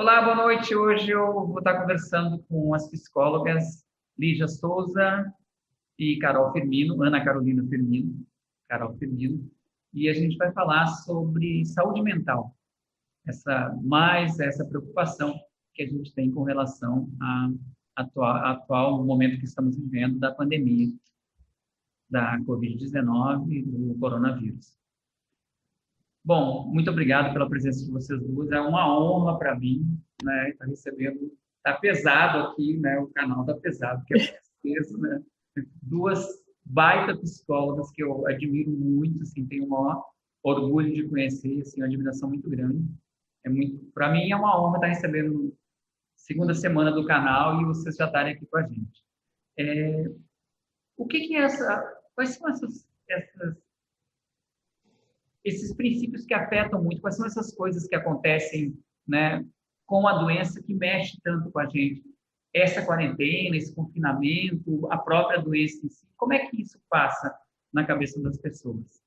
Olá, boa noite. Hoje eu vou estar conversando com as psicólogas Lígia Souza e Carol Firmino, Ana Carolina Firmino, Carol Firmino, e a gente vai falar sobre saúde mental, essa preocupação que a gente tem com relação atual momento que estamos vivendo da pandemia da Covid-19 e do coronavírus. Bom, muito obrigado pela presença de vocês duas. É uma honra para mim, né, estar recebendo. Está pesado aqui, né? O canal está pesado, porque é peso, né? Duas baita psicólogas que eu admiro muito, assim, tenho o maior orgulho de conhecer, assim, uma admiração muito grande. Para mim é uma honra estar recebendo segunda semana do canal e vocês já estarem aqui com a gente. O que é quais são esses princípios que afetam muito, quais são essas coisas que acontecem, né, com a doença que mexe tanto com a gente? Essa quarentena, esse confinamento, a própria doença em si, como é que isso passa na cabeça das pessoas?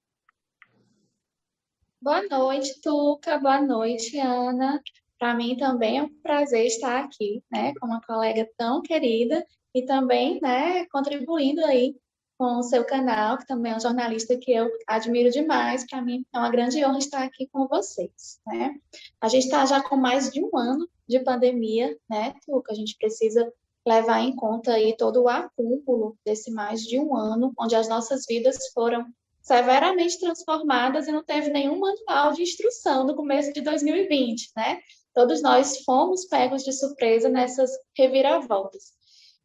Boa noite, Tuca. Boa noite, Ana. Para mim também é um prazer estar aqui, né, com uma colega tão querida e também, né, contribuindo aí com o seu canal, que também é um jornalista que eu admiro demais. Para mim é uma grande honra estar aqui com vocês, né? A gente está já com mais de um ano de pandemia, né, Tuca? A gente precisa levar em conta aí todo o acúmulo desse mais de um ano, onde as nossas vidas foram severamente transformadas e não teve nenhum manual de instrução no começo de 2020, né? Todos nós fomos pegos de surpresa nessas reviravoltas.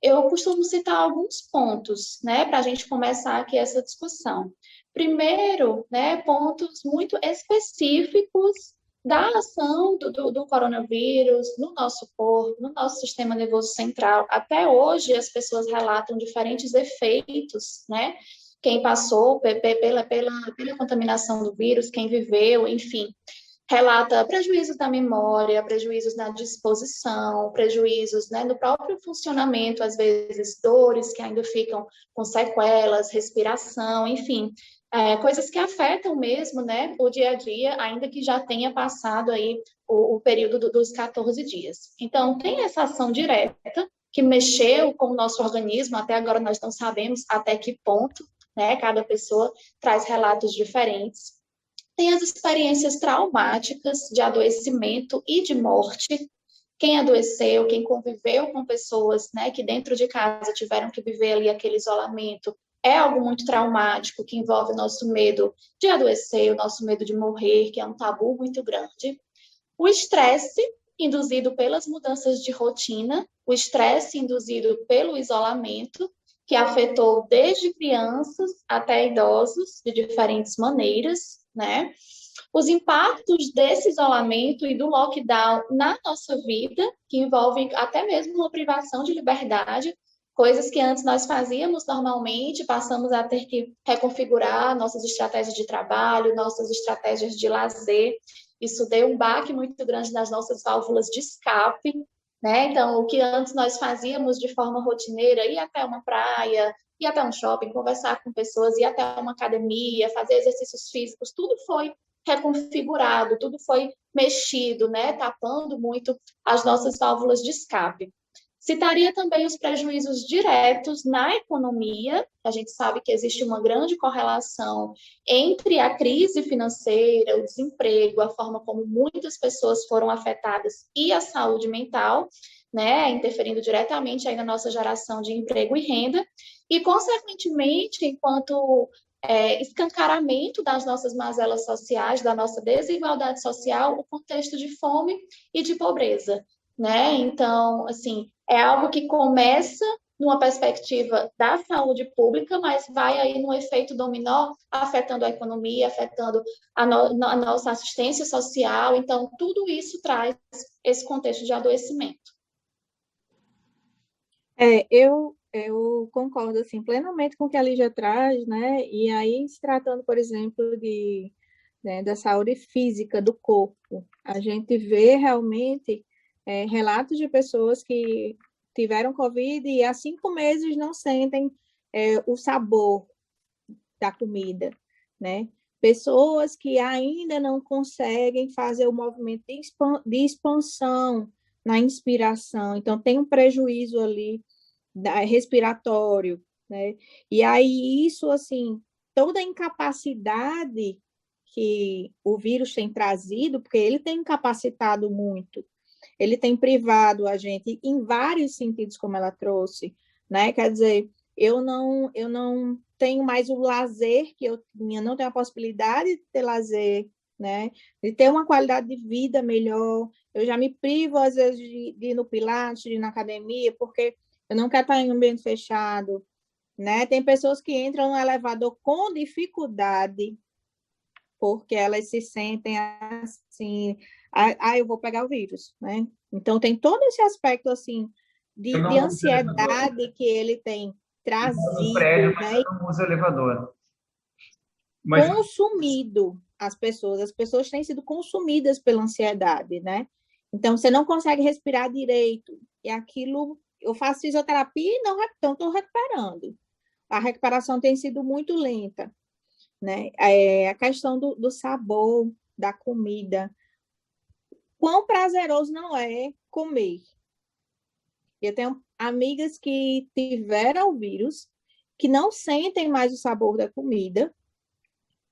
Eu costumo citar alguns pontos, né, para a gente começar aqui essa discussão. Primeiro, né, pontos muito específicos da ação do coronavírus no nosso corpo, no nosso sistema nervoso central. Até hoje, as pessoas relatam diferentes efeitos, né? Quem passou pela contaminação do vírus, quem viveu, enfim, relata prejuízos na memória, prejuízos na disposição, prejuízos, né, no próprio funcionamento, às vezes dores que ainda ficam com sequelas, respiração, enfim, coisas que afetam mesmo, né, o dia a dia, ainda que já tenha passado aí o período dos 14 dias. Então, tem essa ação direta que mexeu com o nosso organismo, até agora nós não sabemos até que ponto, né, cada pessoa traz relatos diferentes. Tem as experiências traumáticas de adoecimento e de morte. Quem adoeceu, quem conviveu com pessoas, né, que dentro de casa tiveram que viver ali aquele isolamento, é algo muito traumático, que envolve o nosso medo de adoecer, o nosso medo de morrer, que é um tabu muito grande. O estresse induzido pelas mudanças de rotina, o estresse induzido pelo isolamento, que afetou desde crianças até idosos de diferentes maneiras, né? Os impactos desse isolamento e do lockdown na nossa vida, que envolvem até mesmo uma privação de liberdade, coisas que antes nós fazíamos normalmente, passamos a ter que reconfigurar nossas estratégias de trabalho, nossas estratégias de lazer. Isso deu um baque muito grande nas nossas válvulas de escape, né? Então, o que antes nós fazíamos de forma rotineira, ir até uma praia, ir até um shopping, conversar com pessoas, ir até uma academia, fazer exercícios físicos, tudo foi reconfigurado, tudo foi mexido, né? Tapando muito as nossas válvulas de escape. Citaria também os prejuízos diretos na economia. A gente sabe que existe uma grande correlação entre a crise financeira, o desemprego, a forma como muitas pessoas foram afetadas e a saúde mental, né, interferindo diretamente aí na nossa geração de emprego e renda, e, consequentemente, enquanto escancaramento das nossas mazelas sociais, da nossa desigualdade social, o contexto de fome e de pobreza, né? Então, assim, é algo que começa numa perspectiva da saúde pública, mas vai aí no efeito dominó, afetando a economia, afetando a nossa assistência social. Então, tudo isso traz esse contexto de adoecimento. Eu concordo assim, plenamente com o que a Lígia traz, né? E aí, se tratando, por exemplo, da saúde física do corpo, a gente vê realmente relatos de pessoas que tiveram Covid e há 5 meses não sentem o sabor da comida, né? Pessoas que ainda não conseguem fazer o movimento de expansão na inspiração, então tem um prejuízo ali respiratório, né? E aí isso, assim, toda a incapacidade que o vírus tem trazido, porque ele tem incapacitado muito, ele tem privado a gente em vários sentidos, como ela trouxe, né? Quer dizer, eu não tenho mais o lazer que eu tinha, não tenho a possibilidade de ter lazer, né? De ter uma qualidade de vida melhor. Eu já me privo, às vezes, de ir no Pilates, de ir na academia, porque eu não quero estar em um ambiente fechado, né? Tem pessoas que entram no elevador com dificuldade, porque elas se sentem assim, eu vou pegar o vírus, né? Então, tem todo esse aspecto, assim, Eu de não uso elevador. ansiedade que ele tem Eu moro no prédio, trazido, mas né? eu E não uso elevador. Mas consumido as pessoas têm sido consumidas pela ansiedade, né? Então, você não consegue respirar direito, e aquilo, eu faço fisioterapia e não estou recuperando. A recuperação tem sido muito lenta, né? A questão do sabor da comida, quão prazeroso não é comer. Eu tenho amigas que tiveram o vírus, que não sentem mais o sabor da comida,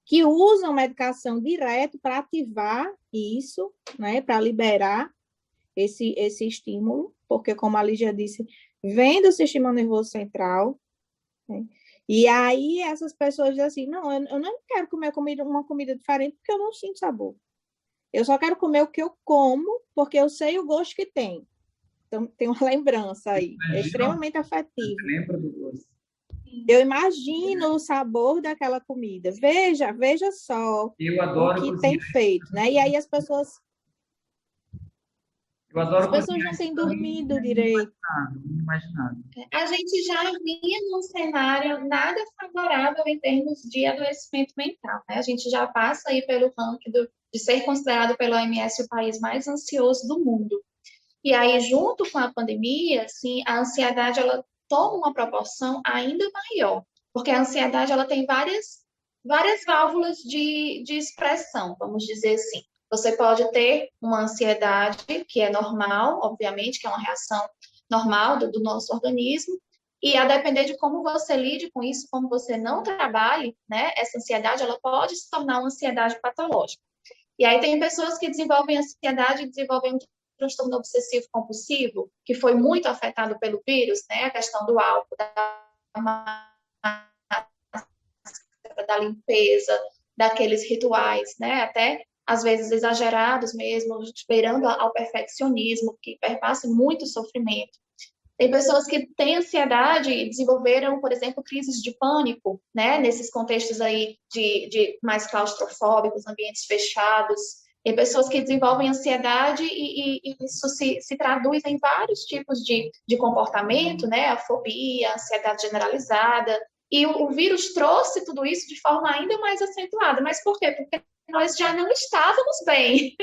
que usam medicação direto para ativar isso, né? Para liberar esse estímulo, porque, como a Lígia disse, vem do sistema nervoso central, né? E aí essas pessoas dizem assim, não, eu não quero comer uma comida diferente porque eu não sinto sabor. Eu só quero comer o que eu como, porque eu sei o gosto que tem. Então, tem uma lembrança aí. É imagina, extremamente você afetivo. lembra do gosto. Eu imagino o sabor daquela comida. Veja só Eu o adoro que tem cozinhar. feito, né? E aí Eu as adoro pessoas cozinhar não isso têm para mim, dormido é direito. inimaginável. A gente já vinha num cenário nada favorável em termos de adoecimento mental, né? A gente já passa aí pelo ranking de ser considerado pela OMS o país mais ansioso do mundo. E aí, junto com a pandemia, assim, a ansiedade ela toma uma proporção ainda maior, porque a ansiedade ela tem várias válvulas de expressão, vamos dizer assim. Você pode ter uma ansiedade que é normal, obviamente, que é uma reação normal do nosso organismo, e a depender de como você lide com isso, como você não trabalhe, né, essa ansiedade ela pode se tornar uma ansiedade patológica. E aí tem pessoas que desenvolvem ansiedade e desenvolvem um transtorno obsessivo compulsivo, que foi muito afetado pelo vírus, né? A questão do álcool, da limpeza, daqueles rituais, né? Até às vezes exagerados mesmo, beirando ao perfeccionismo, que perpassa muito sofrimento. Tem pessoas que têm ansiedade e desenvolveram, por exemplo, crises de pânico, né? Nesses contextos aí de mais claustrofóbicos, ambientes fechados. Tem pessoas que desenvolvem ansiedade e isso se traduz em vários tipos de comportamento, né? A fobia, a ansiedade generalizada. E o vírus trouxe tudo isso de forma ainda mais acentuada. Mas por quê? Porque nós já não estávamos bem.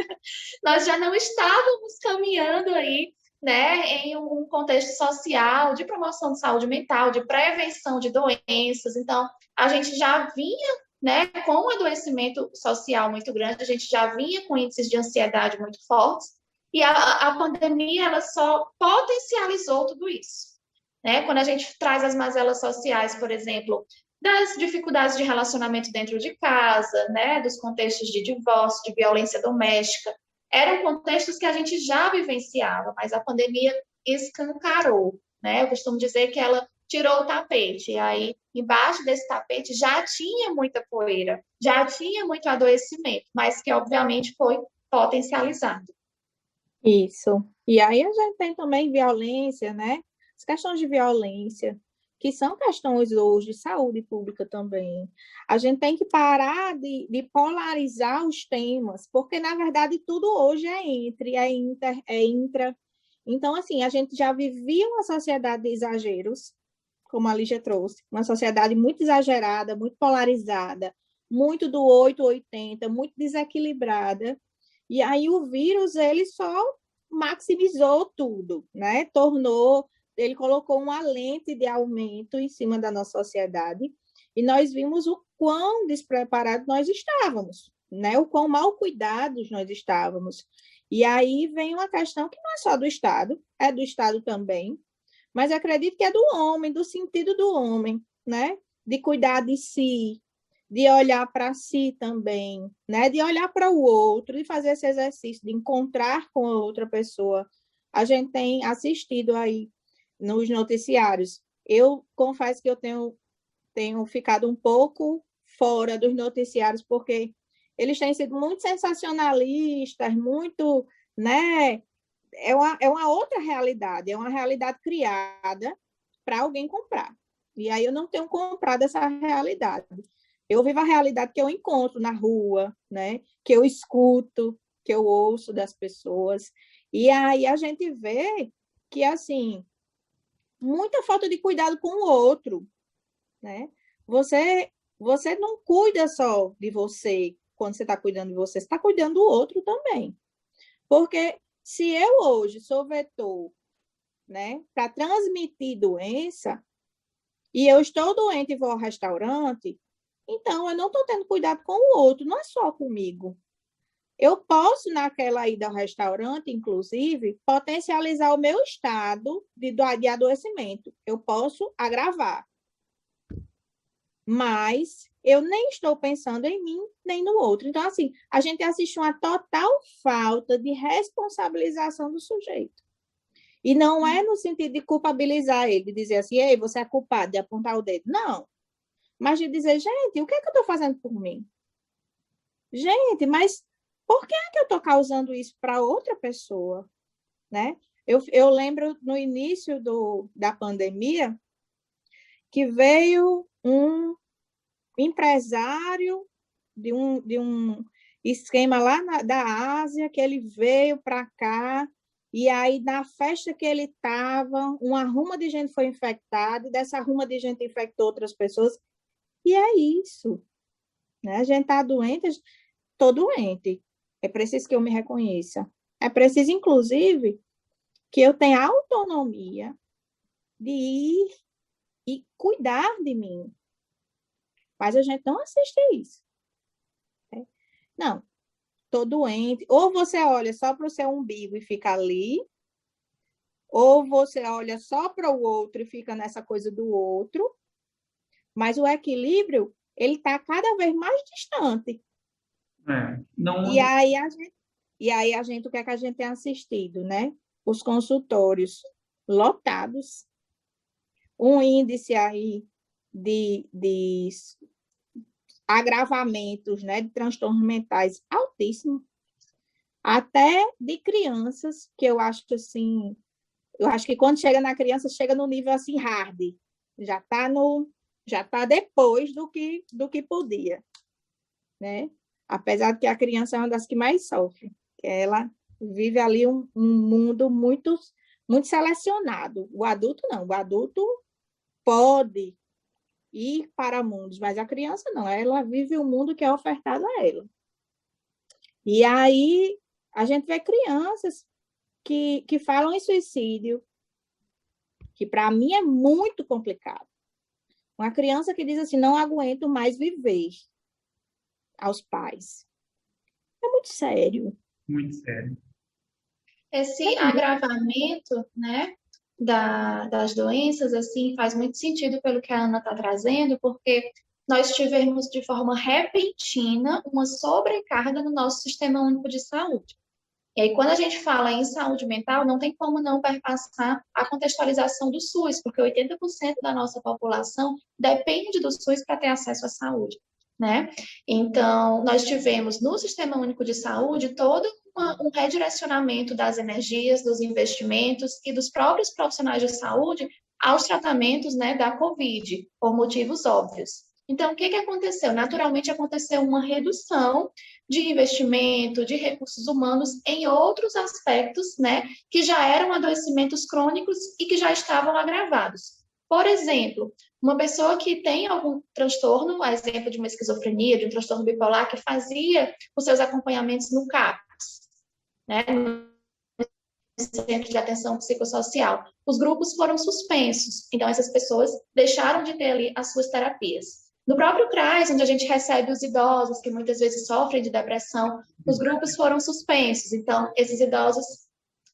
Nós já não estávamos caminhando aí, né, em um contexto social de promoção de saúde mental, de prevenção de doenças. Então, a gente já vinha, né, com um adoecimento social muito grande, a gente já vinha com índices de ansiedade muito fortes, e a pandemia ela só potencializou tudo isso. Né? Quando a gente traz as mazelas sociais, por exemplo, das dificuldades de relacionamento dentro de casa, né, dos contextos de divórcio, de violência doméstica, eram contextos que a gente já vivenciava, mas a pandemia escancarou, né? Eu costumo dizer que ela tirou o tapete, e aí embaixo desse tapete já tinha muita poeira, já tinha muito adoecimento, mas que obviamente foi potencializado. Isso. E aí a gente tem também violência, né? As questões de violência, que são questões hoje de saúde pública também. A gente tem que parar de polarizar os temas, porque, na verdade, tudo hoje é entre, é inter, é intra. Então, assim, a gente já vivia uma sociedade de exageros, como a Lígia trouxe, uma sociedade muito exagerada, muito polarizada, muito do 880, muito desequilibrada. E aí o vírus, ele só maximizou tudo, né? Ele colocou uma lente de aumento em cima da nossa sociedade e nós vimos o quão despreparados nós estávamos, né? O quão mal cuidados nós estávamos. E aí vem uma questão que não é só do Estado, é do Estado também, mas eu acredito que é do homem, do sentido do homem, né? De cuidar de si, de olhar para si também, né? De olhar para o outro, de fazer esse exercício, de encontrar com a outra pessoa. A gente tem assistido aí nos noticiários. Eu confesso que eu tenho ficado um pouco fora dos noticiários, porque eles têm sido muito sensacionalistas, muito, né? É uma outra realidade, é uma realidade criada para alguém comprar. E aí eu não tenho comprado essa realidade. Eu vivo a realidade que eu encontro na rua, né? Que eu escuto, que eu ouço das pessoas. E aí a gente vê que, assim, muita falta de cuidado com o outro, né? Você não cuida só de você quando você está cuidando de você está cuidando do outro também. Porque se eu hoje sou vetor, né, para transmitir doença, e eu estou doente e vou ao restaurante, então eu não estou tendo cuidado com o outro, não é só comigo. Eu posso, naquela ida ao restaurante, inclusive, potencializar o meu estado de adoecimento. Eu posso agravar. Mas eu nem estou pensando em mim, nem no outro. Então, assim, a gente assiste uma total falta de responsabilização do sujeito. E não é no sentido de culpabilizar ele, de dizer assim, ei, você é culpado, de apontar o dedo. Não. Mas de dizer, gente, o que é que eu estou fazendo por mim? Gente, mas por que é que eu estou causando isso para outra pessoa? Né? Eu lembro no início da pandemia que veio um empresário de um esquema lá da Ásia, que ele veio para cá, e aí na festa que ele estava, uma ruma de gente foi infectada, e dessa ruma de gente infectou outras pessoas, e é isso. Né? A gente está doente, estou doente. É preciso que eu me reconheça. É preciso, inclusive, que eu tenha autonomia de ir e cuidar de mim. Mas a gente não assiste a isso. Né? Não, estou doente. Ou você olha só para o seu umbigo e fica ali, ou você olha só para o outro e fica nessa coisa do outro, mas o equilíbrio, ele está cada vez mais distante. Não... E aí a gente, o que é que a gente tem assistido, né? Os consultórios lotados, um índice aí de agravamentos, né, de transtornos mentais altíssimo, até de crianças, que eu acho assim, eu acho que quando chega na criança, chega no nível assim hard, já está depois do que podia, né? Apesar de que a criança é uma das que mais sofre, que ela vive ali um mundo muito selecionado. O adulto não, o adulto pode ir para mundos, mas a criança não, ela vive o mundo que é ofertado a ela. E aí a gente vê crianças que falam em suicídio, que para mim é muito complicado. Uma criança que diz assim, não aguento mais viver, aos pais. É muito sério. Muito sério. Esse agravamento, né, das doenças, assim, faz muito sentido pelo que a Ana está trazendo, porque nós tivemos de forma repentina uma sobrecarga no nosso Sistema Único de Saúde. E aí, quando a gente fala em saúde mental, não tem como não perpassar a contextualização do SUS, porque 80% da nossa população depende do SUS para ter acesso à saúde, né? Então, nós tivemos no Sistema Único de Saúde todo um redirecionamento das energias, dos investimentos e dos próprios profissionais de saúde aos tratamentos, né, da COVID, por motivos óbvios. Então, o que aconteceu? Naturalmente, aconteceu uma redução de investimento, de recursos humanos em outros aspectos, né, que já eram adoecimentos crônicos e que já estavam agravados. Por exemplo, uma pessoa que tem algum transtorno, a exemplo de uma esquizofrenia, de um transtorno bipolar, que fazia os seus acompanhamentos no CAPS, né, no Centro de Atenção Psicossocial, os grupos foram suspensos. Então, essas pessoas deixaram de ter ali as suas terapias. No próprio CRAS, onde a gente recebe os idosos que muitas vezes sofrem de depressão, os grupos foram suspensos. Então, esses idosos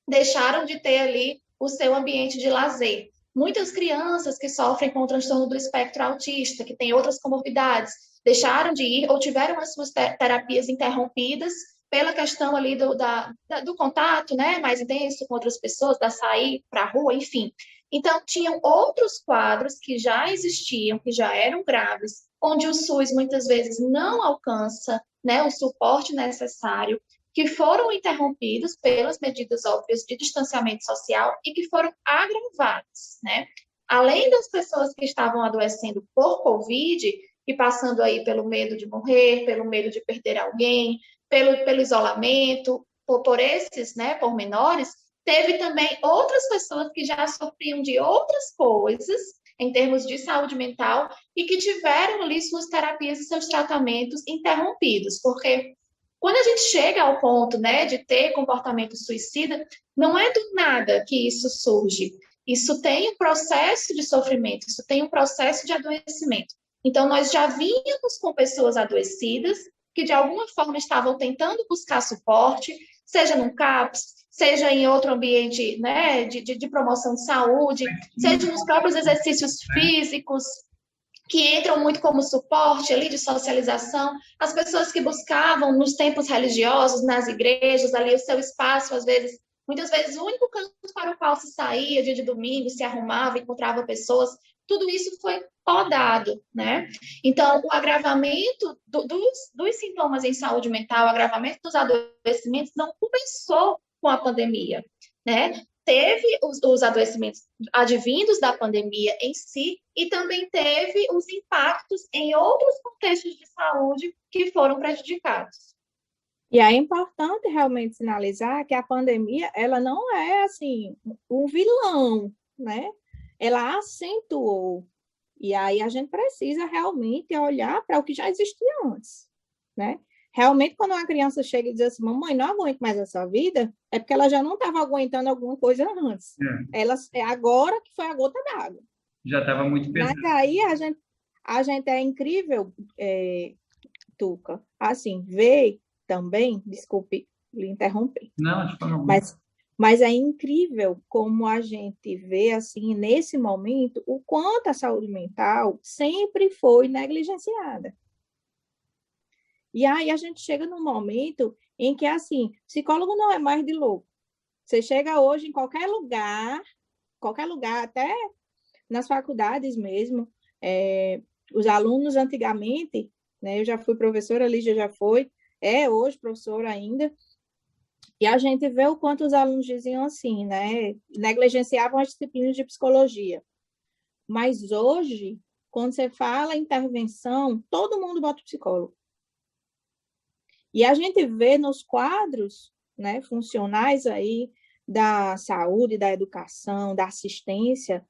deixaram de ter ali o seu ambiente de lazer. Muitas crianças que sofrem com o transtorno do espectro autista, que têm outras comorbidades, deixaram de ir ou tiveram as suas terapias interrompidas pela questão ali do contato, né, mais intenso com outras pessoas, da sair para a rua, enfim. Então, tinham outros quadros que já existiam, que já eram graves, onde o SUS muitas vezes não alcança, né, o suporte necessário, que foram interrompidos pelas medidas óbvias de distanciamento social e que foram agravados, né? Além das pessoas que estavam adoecendo por Covid e passando aí pelo medo de morrer, pelo medo de perder alguém, pelo isolamento, por esses, né, pormenores, teve também outras pessoas que já sofriam de outras coisas em termos de saúde mental e que tiveram ali suas terapias e seus tratamentos interrompidos, porque quando a gente chega ao ponto, né, de ter comportamento suicida, não é do nada que isso surge. Isso tem um processo de sofrimento, isso tem um processo de adoecimento. Então, nós já vínhamos com pessoas adoecidas que, de alguma forma, estavam tentando buscar suporte, seja no CAPS, seja em outro ambiente, né, de promoção de saúde, seja nos próprios exercícios físicos, que entram muito como suporte ali de socialização, as pessoas que buscavam nos tempos religiosos, nas igrejas, ali o seu espaço, às vezes, muitas vezes o único canto para o qual se saía, dia de domingo, se arrumava, encontrava pessoas, tudo isso foi podado, né? Então, o agravamento dos sintomas em saúde mental, o agravamento dos adoecimentos não começou com a pandemia, né? Teve os adoecimentos advindos da pandemia em si e também teve os impactos em outros contextos de saúde que foram prejudicados. E é importante realmente sinalizar que a pandemia, ela não é, assim, um vilão, né? Ela acentuou. E aí a gente precisa realmente olhar para o que já existia antes, né? Realmente, quando uma criança chega e diz assim, mamãe, não aguento mais essa vida, é porque ela já não estava aguentando alguma coisa antes. É agora que foi a gota d'água. Já estava muito pesado. Mas aí a gente é incrível, Tuca, assim, ver também, desculpe lhe interromper. Não, de forma alguma. Mas é incrível como a gente vê, assim, nesse momento, o quanto a saúde mental sempre foi negligenciada. E aí a gente chega num momento em que, assim, psicólogo não é mais de louco. Você chega hoje em qualquer lugar, até nas faculdades mesmo, os alunos antigamente, né, eu já fui professora, a Lígia já foi, hoje professora ainda, e a gente vê o quanto os alunos diziam assim, né, negligenciavam as disciplinas de psicologia. Mas hoje, quando você fala em intervenção, todo mundo bota psicólogo. E a gente vê nos quadros, né, funcionais aí da saúde, da educação, da assistência,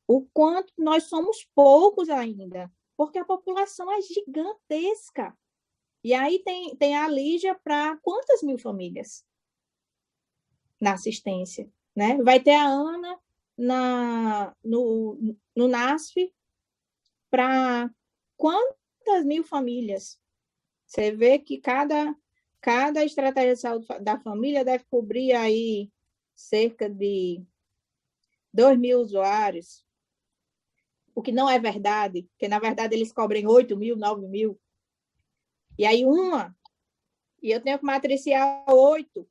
o quanto nós somos poucos ainda, porque a população é gigantesca. E aí tem a Lígia para quantas mil famílias na assistência, né? Vai ter a Ana no NASF para quantas mil famílias? Você vê que cada estratégia de saúde da família deve cobrir aí cerca de 2.000 usuários, o que não é verdade, porque, na verdade, eles cobrem 8.000, 9.000. E aí e eu tenho que matriciar 8.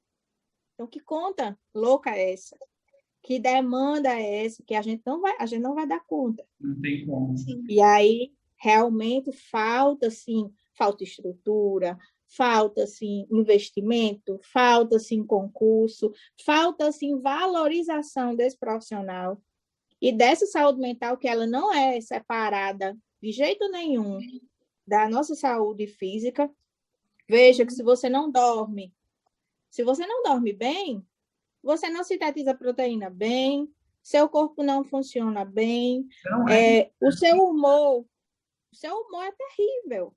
Então, que conta louca é essa? Que demanda é essa? Que a gente não vai dar conta. Não tem como. Sim. E aí, realmente, falta estrutura, falta, assim, investimento, falta, assim, concurso, falta, assim, valorização desse profissional e dessa saúde mental, que ela não é separada de jeito nenhum da nossa saúde física. Veja que se você não dorme bem, você não sintetiza proteína bem, seu corpo não funciona bem, o seu humor é terrível.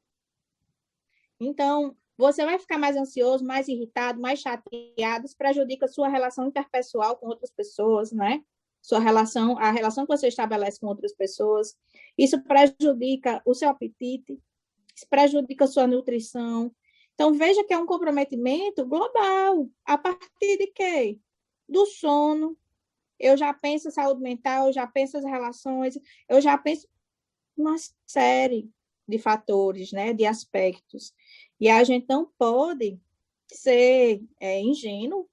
Então, você vai ficar mais ansioso, mais irritado, mais chateado, isso prejudica a sua relação interpessoal com outras pessoas, né? a relação que você estabelece com outras pessoas. Isso prejudica o seu apetite, isso prejudica a sua nutrição. Então, veja que é um comprometimento global. A partir de quê? Do sono. Eu já penso em saúde mental, eu já penso as relações, eu já penso uma série de fatores, né, de aspectos. E a gente não pode ser ingênuo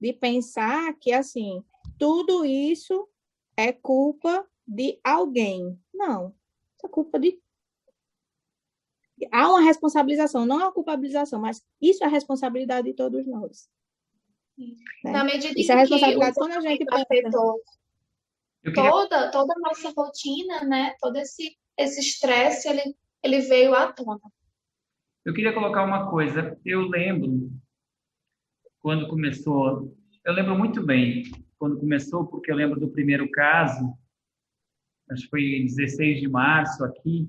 de pensar que, assim, tudo isso é culpa de alguém. Não, isso é culpa de... Há uma responsabilização, não é uma culpabilização, mas isso é a responsabilidade de todos nós. Né? Na medida isso é a responsabilidade quando a gente afetou toda a nossa rotina, né? Todo esse estresse, ele veio à tona. Eu queria colocar uma coisa. Eu lembro quando começou, eu lembro muito bem quando começou, porque eu lembro do primeiro caso, acho que foi 16 de março aqui,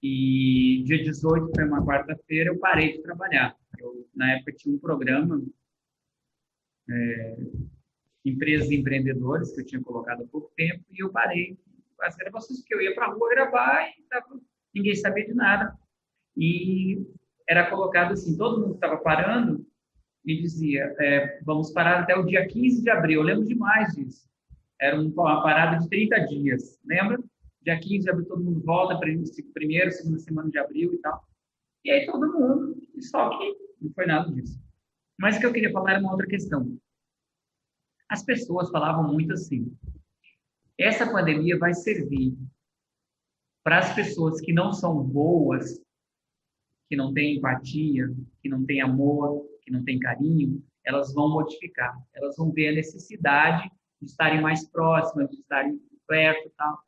e dia 18, foi uma quarta-feira, eu parei de trabalhar. Na época tinha um programa, Empresas e Empreendedores, que eu tinha colocado há pouco tempo, e eu parei as gravações, porque eu ia para a rua gravar e ninguém sabia de nada. E era colocado assim, todo mundo estava parando e dizia, vamos parar até o dia 15 de abril. Eu lembro demais disso. Era uma parada de 30 dias, lembra? Dia 15 de abril todo mundo volta, primeira, segunda semana de abril e tal. E aí todo mundo, só que não foi nada disso. Mas o que eu queria falar era uma outra questão. As pessoas falavam muito assim, essa pandemia vai servir para as pessoas que não são boas, que não têm empatia, que não têm amor, que não têm carinho, elas vão modificar. Elas vão ver a necessidade de estarem mais próximas, de estarem perto e tal.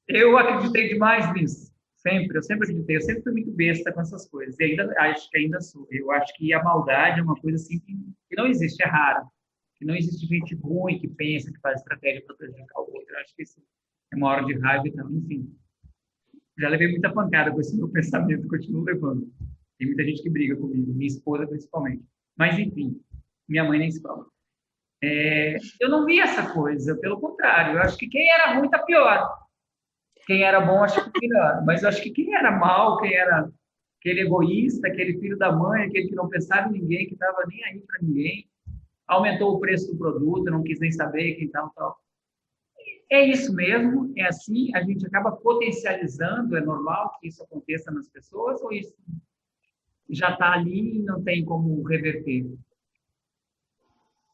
Eu acreditei demais nisso. Eu sempre acreditei. Eu sempre fui muito besta com essas coisas. E acho que ainda sou. Eu acho que a maldade é uma coisa assim que não existe, é rara. Que não existe gente ruim que pensa, que faz estratégia para prejudicar o outro. Eu acho que isso é uma hora de raiva e tal. Enfim, já levei muita pancada com esse meu pensamento, continuo levando. Tem muita gente que briga comigo, minha esposa principalmente. Mas, enfim, minha mãe nem se fala. Eu não vi essa coisa, pelo contrário. Eu acho que quem era ruim está pior. Quem era bom, acho que melhor. Mas eu acho que quem era mal, quem era aquele egoísta, aquele filho da mãe, aquele que não pensava em ninguém, que estava nem aí para ninguém, aumentou o preço do produto, não quis nem saber quem tal. É isso mesmo, é assim, a gente acaba potencializando, é normal que isso aconteça nas pessoas, ou isso já está ali e não tem como reverter?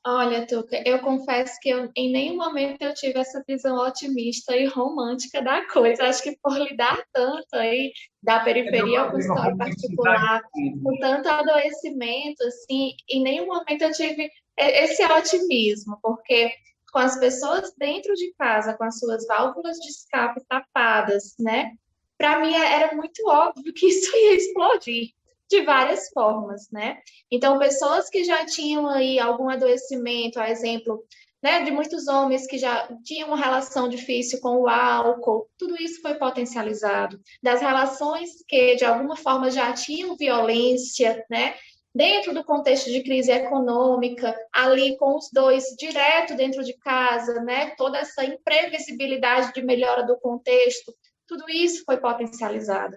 Olha, Tuca, eu confesso que em nenhum momento eu tive essa visão otimista e romântica da coisa. Acho que por lidar tanto aí da periferia ao consultório particular, com tanto adoecimento, assim, em nenhum momento eu tive esse otimismo, porque com as pessoas dentro de casa, com as suas válvulas de escape tapadas, né? Para mim era muito óbvio que isso ia explodir de várias formas, né? Então, pessoas que já tinham aí algum adoecimento, a exemplo, né, de muitos homens que já tinham uma relação difícil com o álcool, tudo isso foi potencializado. Das relações que, de alguma forma, já tinham violência, né? Dentro do contexto de crise econômica, ali com os dois direto dentro de casa, né? Toda essa imprevisibilidade de melhora do contexto, tudo isso foi potencializado.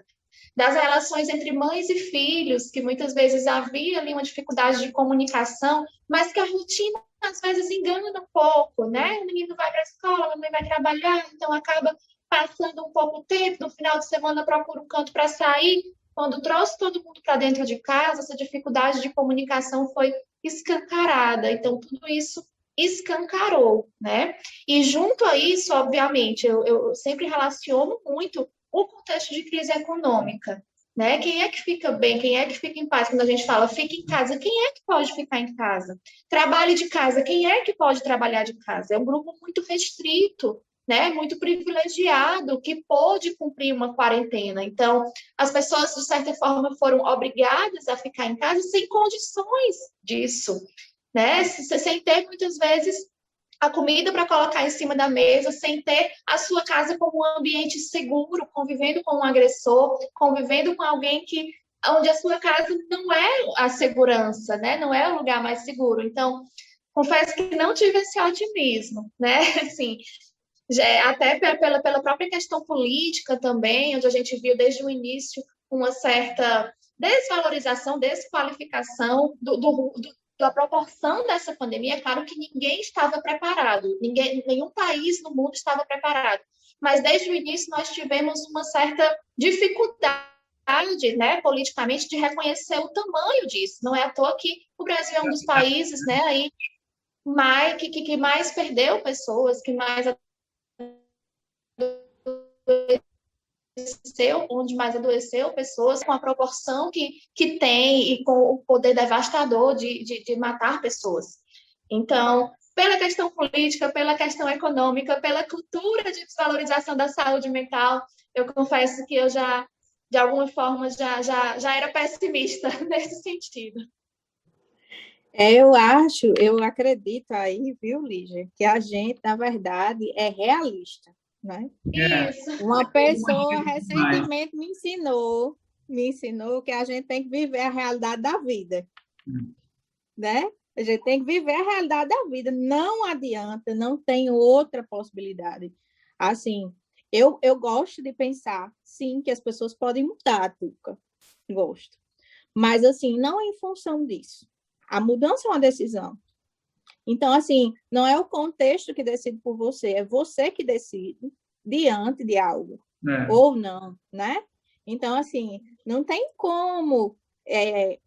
Das relações entre mães e filhos, que muitas vezes havia ali uma dificuldade de comunicação, mas que a rotina às vezes engana um pouco, né? O menino vai para a escola, a mãe vai trabalhar, então acaba passando um pouco o tempo, no final de semana procura um canto para sair. Quando trouxe todo mundo para dentro de casa, essa dificuldade de comunicação foi escancarada. Então, tudo isso escancarou, né? E junto a isso, obviamente, eu sempre relaciono muito o contexto de crise econômica, né? Quem é que fica bem? Quem é que fica em paz? Quando a gente fala fica em casa, quem é que pode ficar em casa? Trabalhe de casa, quem é que pode trabalhar de casa? É um grupo muito restrito, né? Muito privilegiado, que pôde cumprir uma quarentena. Então, as pessoas, de certa forma, foram obrigadas a ficar em casa sem condições disso, né? Sem ter, muitas vezes, a comida para colocar em cima da mesa, sem ter a sua casa como um ambiente seguro, convivendo com um agressor, convivendo com alguém que onde a sua casa não é a segurança, né? Não é o lugar mais seguro. Então, confesso que não tive esse otimismo, né? Assim, até pela própria questão política também, onde a gente viu desde o início uma certa desvalorização, desqualificação da proporção dessa pandemia. É claro que ninguém estava preparado, nenhum país no mundo estava preparado, mas desde o início nós tivemos uma certa dificuldade, né, politicamente, de reconhecer o tamanho disso. Não é à toa que o Brasil é um dos países, né, aí, que mais perdeu pessoas, que mais onde mais adoeceu pessoas, com a proporção que tem e com o poder devastador de matar pessoas. Então, pela questão política, pela questão econômica, pela cultura de desvalorização da saúde mental, eu confesso que eu já, de alguma forma, já era pessimista nesse sentido. Eu acredito aí, viu, Lígia, que a gente, na verdade, é realista, né? Isso. Uma pessoa recentemente me ensinou que a gente tem que viver a realidade da vida, né? A gente tem que viver a realidade da vida. Não adianta, não tem outra possibilidade. Assim, eu gosto de pensar, sim, que as pessoas podem mudar, Tuca. Gosto. Mas, assim, não em função disso. A mudança é uma decisão. Então, assim, não é o contexto que decide por você, é você que decide diante de algo, ou não, né? Então, assim, não tem como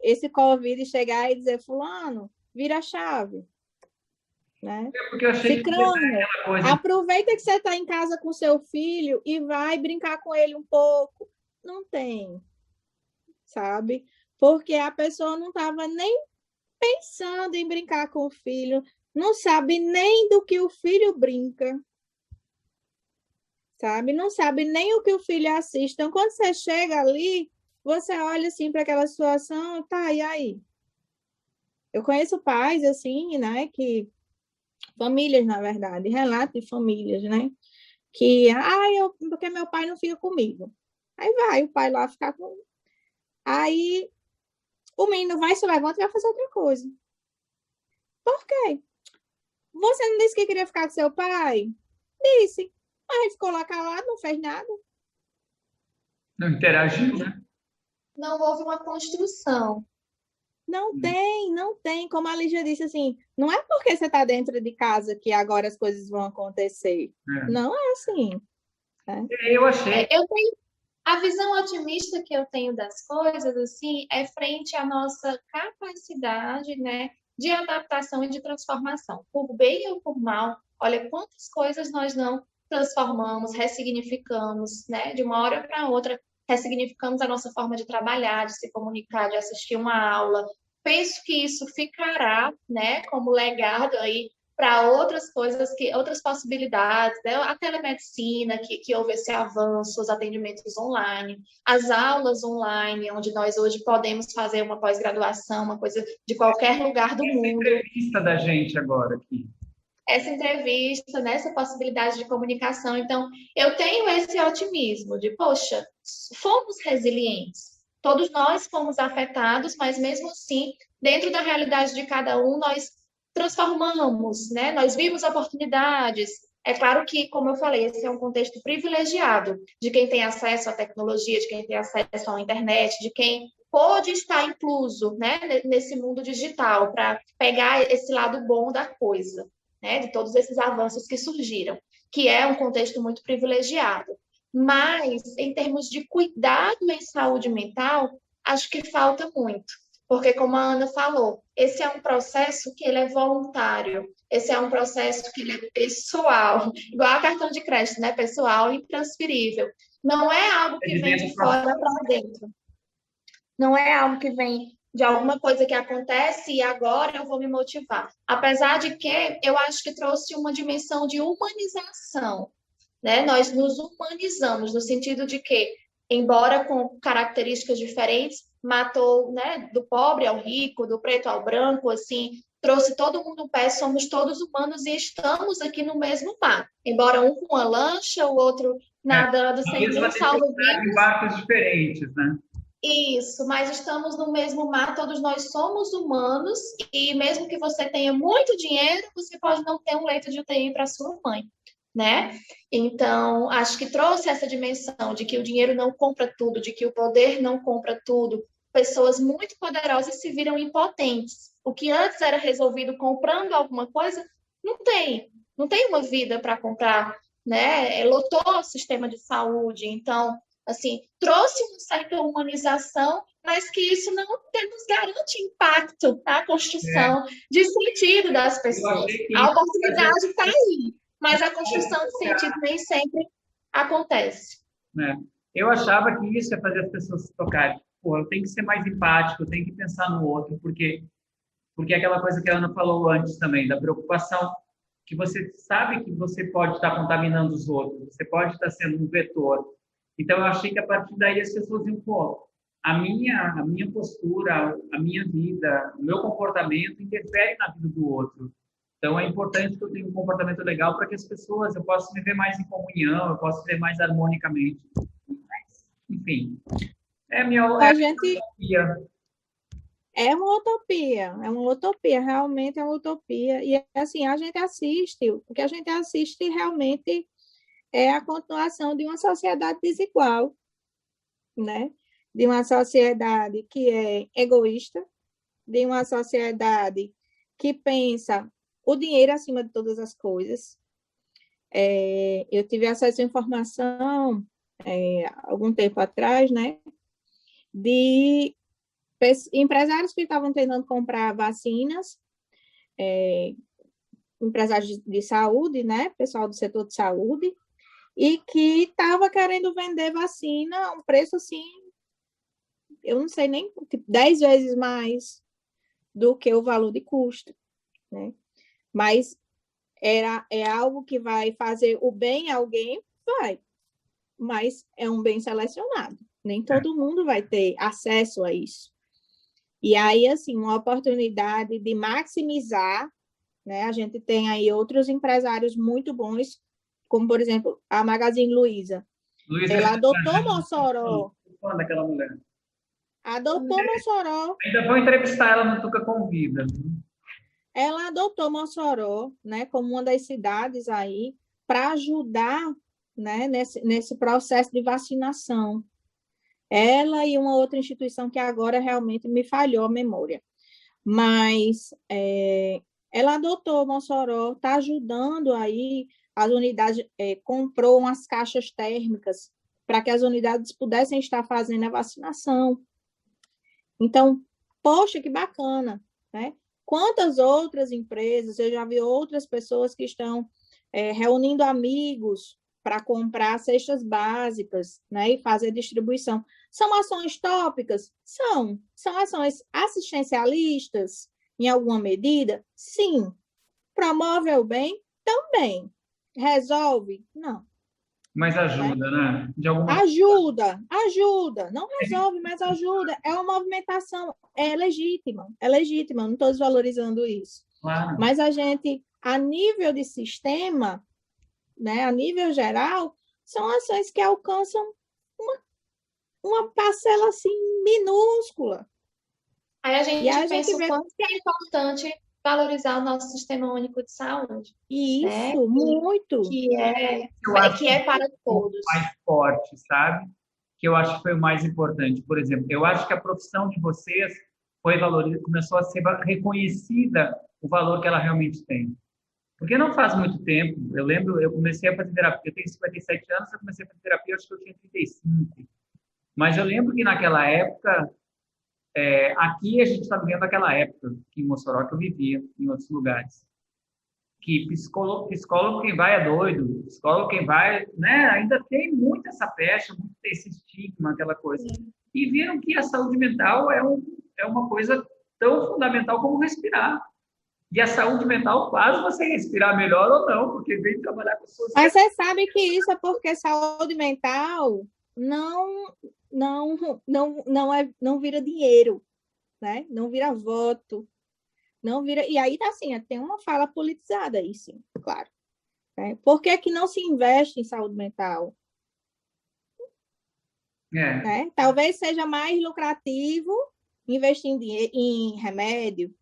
esse Covid chegar e dizer, fulano, vira a chave, né? Porque eu achei Cicrano, aproveita que você está em casa com seu filho e vai brincar com ele um pouco. Não tem, sabe? Porque a pessoa não estava nem pensando em brincar com o filho, não sabe nem do que o filho brinca, sabe? Não sabe nem o que o filho assiste. Então, quando você chega ali, você olha assim para aquela situação, tá, e aí? Eu conheço pais, assim, né, famílias, na verdade, relato de famílias, né, porque meu pai não fica comigo. Aí vai o pai lá ficar com... Aí o menino vai, se levanta e vai fazer outra coisa. Por quê? Você não disse que queria ficar com seu pai? Disse. Mas ele ficou lá calado, não fez nada. Não interagiu, né? Não houve uma construção. Não tem. Como a Lígia disse, assim, não é porque você está dentro de casa que agora as coisas vão acontecer. Não é assim. Né? Eu achei. A visão otimista que eu tenho das coisas, assim, é frente à nossa capacidade, né, de adaptação e de transformação. Por bem ou por mal, olha quantas coisas nós não transformamos, ressignificamos, né, de uma hora para outra, ressignificamos a nossa forma de trabalhar, de se comunicar, de assistir uma aula. Penso que isso ficará, né, como legado aí para outras coisas, outras possibilidades, né? A telemedicina, que houve esse avanço, os atendimentos online, as aulas online, onde nós hoje podemos fazer uma pós-graduação, uma coisa de qualquer lugar do mundo. Essa entrevista da gente agora aqui. Essa entrevista, né? Essa possibilidade de comunicação. Então, eu tenho esse otimismo de, poxa, fomos resilientes. Todos nós fomos afetados, mas mesmo assim, dentro da realidade de cada um, nós transformamos, né? Nós vimos oportunidades. É claro que, como eu falei, esse é um contexto privilegiado de quem tem acesso à tecnologia, de quem tem acesso à internet, de quem pôde estar incluso, né, nesse mundo digital para pegar esse lado bom da coisa, né, de todos esses avanços que surgiram, que é um contexto muito privilegiado. Mas, em termos de cuidado em saúde mental, acho que falta muito. Porque, como a Ana falou, esse é um processo que ele é voluntário, esse é um processo que ele é pessoal, igual a cartão de crédito, né? Pessoal e intransferível. Não é algo que vem de fora para dentro. Não é algo que vem de alguma coisa que acontece e agora eu vou me motivar. Apesar de que eu acho que trouxe uma dimensão de humanização, né? Nós nos humanizamos, no sentido de que, embora com características diferentes, matou, né, do pobre ao rico, do preto ao branco, assim, trouxe todo mundo um pé, somos todos humanos e estamos aqui no mesmo mar. Embora um com uma lancha, o outro nadando sem nem salva-vidas. Em barcos diferentes, né? Isso, mas estamos no mesmo mar, todos nós somos humanos, e mesmo que você tenha muito dinheiro, você pode não ter um leito de UTI para sua mãe, né? Então, acho que trouxe essa dimensão de que o dinheiro não compra tudo, de que o poder não compra tudo. Pessoas muito poderosas se viram impotentes. O que antes era resolvido comprando alguma coisa, não tem. Não tem uma vida para comprar, né? Lotou o sistema de saúde. Então, assim, trouxe uma certa humanização, mas que isso não nos garante impacto na É, construção de sentido das eu pessoas. achei que A isso fazia, oportunidade está aí, mas a construção de sentido nem sempre acontece. né? Eu achava que isso ia fazer as pessoas se tocarem. Pô, eu tenho que ser mais empático, eu tenho que pensar no outro, porque é aquela coisa que a Ana falou antes também, da preocupação que você sabe que você pode estar contaminando os outros, você pode estar sendo um vetor. Então, eu achei que a partir daí as pessoas iam, pô, a minha postura, a minha vida, o meu comportamento interfere na vida do outro. Então, é importante que eu tenha um comportamento legal para que as pessoas, eu possa viver mais em comunhão, eu possa viver mais harmonicamente. Mas, enfim, é a A minha gente filosofia. é uma utopia, realmente é uma utopia. E assim, a gente assiste, o que a gente assiste realmente é a continuação de uma sociedade desigual, né? De uma sociedade que é egoísta, de uma sociedade que pensa o dinheiro acima de todas as coisas. Eu tive acesso à informação algum tempo atrás, né? De empresários que estavam tentando comprar vacinas, empresários de saúde, né? Pessoal do setor de saúde, e que estava querendo vender vacina a um preço assim, eu não sei nem, tipo, 10 vezes mais do que o valor de custo, né? Mas é algo que vai fazer o bem a alguém, vai, mas é um bem selecionado. Nem É. todo mundo vai ter acesso a isso. E aí, assim, uma oportunidade de maximizar, né? A gente tem aí outros empresários muito bons, como, por exemplo, a Magazine Luiza. Luísa, Ela adotou Mossoró, fã daquela mulher. adotou Mossoró, Ainda vou entrevistar ela no Tuca Convida. ela adotou Mossoró, né, como uma das cidades aí, para ajudar, né, nesse processo de vacinação. Ela e uma outra instituição que agora realmente me falhou a memória. Mas ela adotou Mossoró, está ajudando aí as unidades, comprou umas caixas térmicas para que as unidades pudessem estar fazendo a vacinação. Então, poxa, que bacana, né? Quantas outras empresas, eu já vi outras pessoas que estão reunindo amigos para comprar cestas básicas, né, e fazer distribuição. São ações tópicas? São ações assistencialistas, em alguma medida? Sim. Promove o bem? Também. Resolve? Não. Mas Né? ajuda, né? De alguma forma. Ajuda. Não resolve, mas ajuda. É uma movimentação, é legítima, não estou desvalorizando isso. Claro. Mas a gente, a nível de sistema, né, a nível geral, são ações que alcançam uma parcela assim minúscula. Aí a E gente a gente pensa o vê quanto que é importante valorizar o nosso sistema único de saúde, né? isso muito. Que é, Eu acho que que é para ficou todos. mais forte, sabe? Que eu acho que foi o mais importante. Por exemplo, eu acho que a profissão de vocês foi valorizada, começou a ser reconhecida o valor que ela realmente tem. Porque não faz muito tempo, eu lembro, eu comecei a fazer terapia, eu tenho 57 anos, eu comecei a fazer terapia, acho que eu tinha 35. Mas eu lembro que naquela época, aqui a gente está vivendo aquela época, que em Mossoró que eu vivia, em outros lugares, que psicólogo quem vai é doido, psicólogo quem vai, né, ainda tem muito essa pecha, muito esse estigma, aquela coisa. E viram que a saúde mental é uma coisa tão fundamental como respirar. E a saúde mental faz você respirar melhor ou não, porque vem trabalhar com pessoas que... Mas você sabe que isso é porque saúde mental não vira dinheiro, né? Não vira voto, não vira. E aí assim, tem uma fala politizada aí, sim, claro. Né? Por que que não se investe em saúde mental? É, né? Talvez seja mais lucrativo investir em remédio,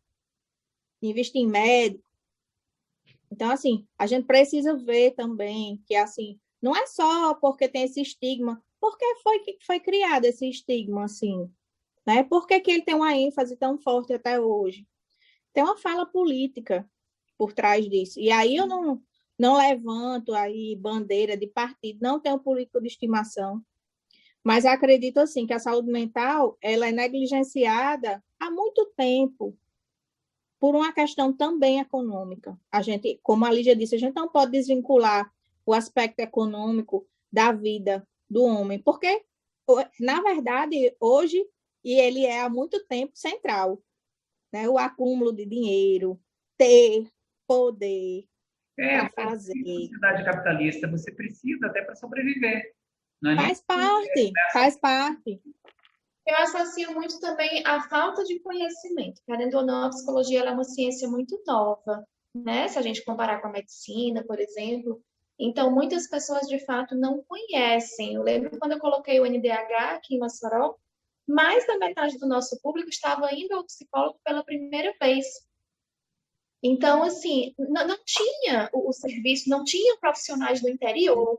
investir em médico. Então, assim, a gente precisa ver também que, assim, não é só porque tem esse estigma, porque foi que foi criado esse estigma, assim, né? Por que que ele tem uma ênfase tão forte até hoje? Tem uma fala política por trás disso. E aí eu não levanto aí bandeira de partido, não tenho político de estimação, mas acredito, assim, que a saúde mental, ela é negligenciada há muito tempo, por uma questão também econômica. A gente, como a Lígia disse, a gente não pode desvincular o aspecto econômico da vida do homem, porque, na verdade, hoje, e ele é há muito tempo central, né? O acúmulo de dinheiro, ter poder para fazer. a sociedade capitalista você precisa até para sobreviver. Não é nem Faz parte. Eu associo muito também a falta de conhecimento. Querendo ou não, a psicologia ela é uma ciência muito nova, né? Se a gente comparar com a medicina, por exemplo. Então, muitas pessoas, de fato, não conhecem. Eu lembro quando eu coloquei o NDH aqui em Mossoró, mais da metade do nosso público estava indo ao psicólogo pela primeira vez. Então, assim, não tinha o serviço, não tinha profissionais do interior.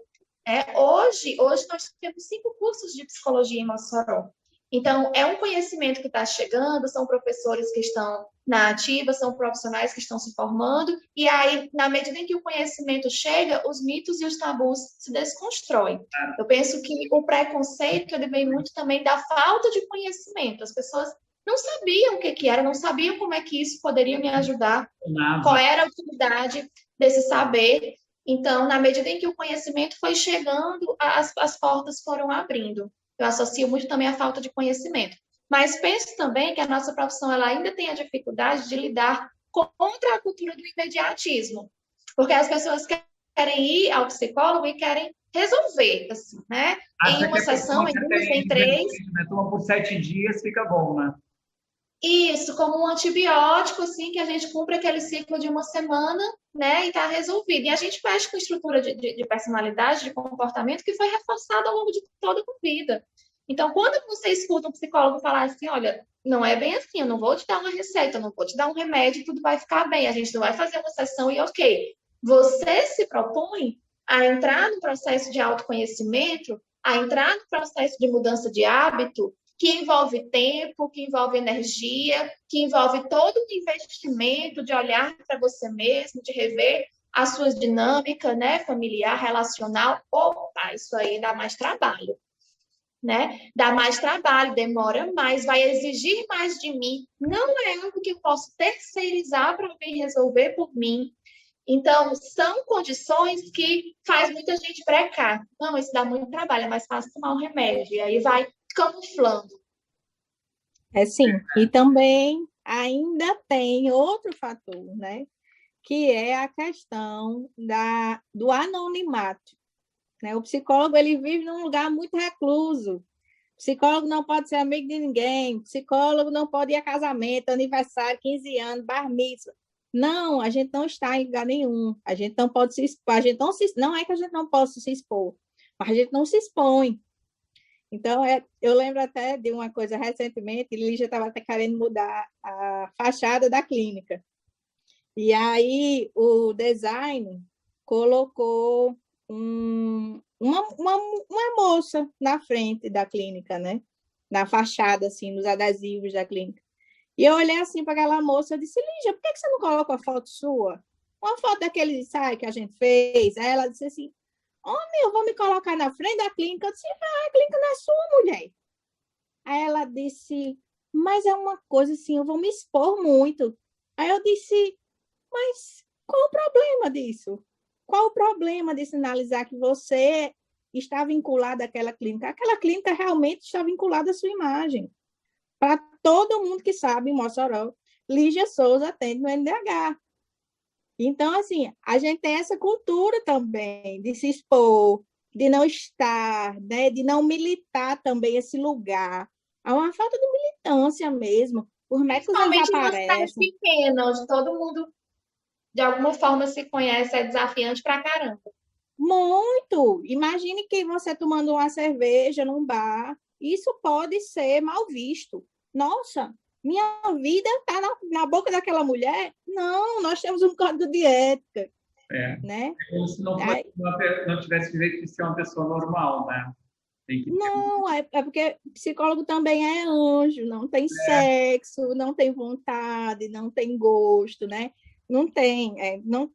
Hoje nós temos 5 cursos de psicologia em Mossoró. Então, é um conhecimento que está chegando, são professores que estão na ativa, são profissionais que estão se formando, e aí, na medida em que o conhecimento chega, os mitos e os tabus se desconstroem. Eu penso que o preconceito, ele vem muito também da falta de conhecimento. As pessoas não sabiam o que era, não sabiam como é que isso poderia me ajudar, qual era a utilidade desse saber. Então, na medida em que o conhecimento foi chegando, as portas foram abrindo. Eu associo muito também à falta de conhecimento. Mas penso também que a nossa profissão ela ainda tem a dificuldade de lidar contra a cultura do imediatismo. Porque as pessoas querem ir ao psicólogo e querem resolver, assim, né? Em uma sessão, em duas, em três. Toma por 7 dias, fica bom, né? Isso, como um antibiótico, assim, que a gente cumpre aquele ciclo de uma semana, né, e está resolvido. E a gente mexe com estrutura de personalidade, de comportamento, que foi reforçada ao longo de toda a vida. Então, quando você escuta um psicólogo falar assim, olha, não é bem assim, eu não vou te dar uma receita, eu não vou te dar um remédio, tudo vai ficar bem, a gente não vai fazer uma sessão e ok. Você se propõe a entrar no processo de autoconhecimento, a entrar no processo de mudança de hábito, que envolve tempo, que envolve energia, que envolve todo o investimento de olhar para você mesmo, de rever as suas dinâmicas, né, familiar, relacional. Opa, isso aí dá mais trabalho, né? Dá mais trabalho, demora mais, vai exigir mais de mim. Não é algo que eu posso terceirizar para alguém resolver por mim. Então, são condições que faz muita gente brecar. Não, isso dá muito trabalho, é mais fácil tomar um remédio. E aí vai camuflando. É sim. E também ainda tem outro fator, né? Que é a questão do anonimato, né? O psicólogo ele vive num lugar muito recluso. O psicólogo não pode ser amigo de ninguém. O psicólogo não pode ir a casamento, aniversário, 15 anos, bar mitzvah. Não, a gente não está em lugar nenhum. A gente não pode se expor. Não é que a gente não possa se expor, mas a gente não se expõe. Então, eu lembro até de uma coisa recentemente, ele já estava até querendo mudar a fachada da clínica. E aí o design colocou uma moça na frente da clínica, né? Na fachada, assim, nos adesivos da clínica. E eu olhei assim para aquela moça e disse, Lígia, por que você não coloca uma foto sua? Uma foto daquele ensaio que a gente fez. Aí ela disse assim, homem, eu vou me colocar na frente da clínica. Eu disse, a clínica não é sua, mulher. Aí ela disse, mas é uma coisa assim, eu vou me expor muito. Aí eu disse, mas qual o problema disso? Qual o problema de sinalizar que você está vinculado àquela clínica? Aquela clínica realmente está vinculada à sua imagem. Para todo mundo que sabe, em Mossoró, Lígia Souza atende no NDH. Então, assim, a gente tem essa cultura também de se expor, de não estar, né, de não militar também esse lugar. Há uma falta de militância mesmo. Os médicos eles aparecem. Uma cidade pequena, onde todo mundo, de alguma forma, se conhece, é desafiante pra caramba. Muito! Imagine que você tomando uma cerveja num bar, isso pode ser mal visto. Nossa, minha vida está na boca daquela mulher? Não, nós temos um código de ética, É. né? Como se não tivesse direito de ser uma pessoa normal, né? Tem que ter... Não, é porque psicólogo também é anjo, não tem sexo, não tem vontade, não tem gosto, né? Não tem, não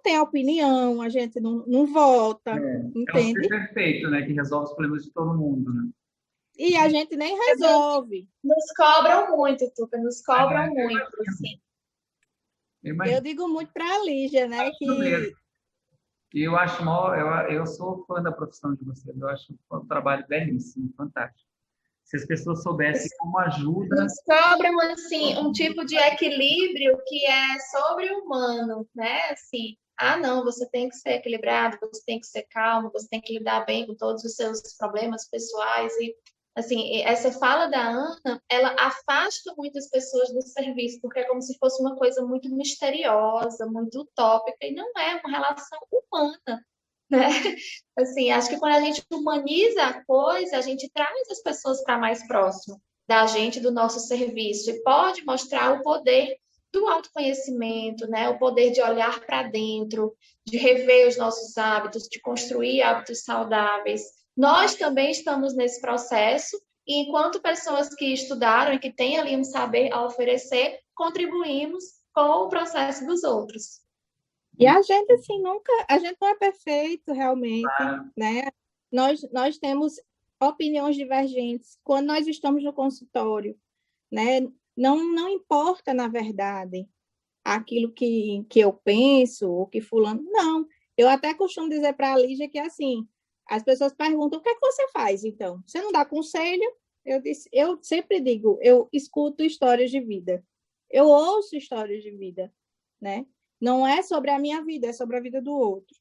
tem opinião, a gente não vota, É um ser entende? perfeito, né? Que resolve os problemas de todo mundo, né? E a gente nem resolve. Nos cobram muito, Tuca, nos cobram muito, assim. Eu digo muito para a Lígia, né, que... E eu sou fã da profissão de vocês. Eu acho um trabalho belíssimo, fantástico. Se as pessoas soubessem como ajuda... Nos cobram, assim, um tipo de equilíbrio que é sobre-humano, né? Assim, não, você tem que ser equilibrado, você tem que ser calmo, você tem que lidar bem com todos os seus problemas pessoais e assim, essa fala da Ana, ela afasta muitas pessoas do serviço, porque é como se fosse uma coisa muito misteriosa, muito utópica, e não é uma relação humana, né? Assim, acho que quando a gente humaniza a coisa, a gente traz as pessoas para mais próximo da gente, do nosso serviço, e pode mostrar o poder do autoconhecimento, né? O poder de olhar para dentro, de rever os nossos hábitos, de construir hábitos saudáveis. Nós também estamos nesse processo, e enquanto pessoas que estudaram e que têm ali um saber a oferecer, contribuímos com o processo dos outros. E a gente, assim, a gente não é perfeito, realmente, né? Nós temos opiniões divergentes quando nós estamos no consultório, né? Não importa, na verdade, aquilo que eu penso, ou que fulano... Não, eu até costumo dizer para a Lígia que, assim, as pessoas perguntam, o que é que você faz, então? Você não dá conselho? Eu sempre digo, eu escuto histórias de vida. Eu ouço histórias de vida, né? Não é sobre a minha vida, é sobre a vida do outro.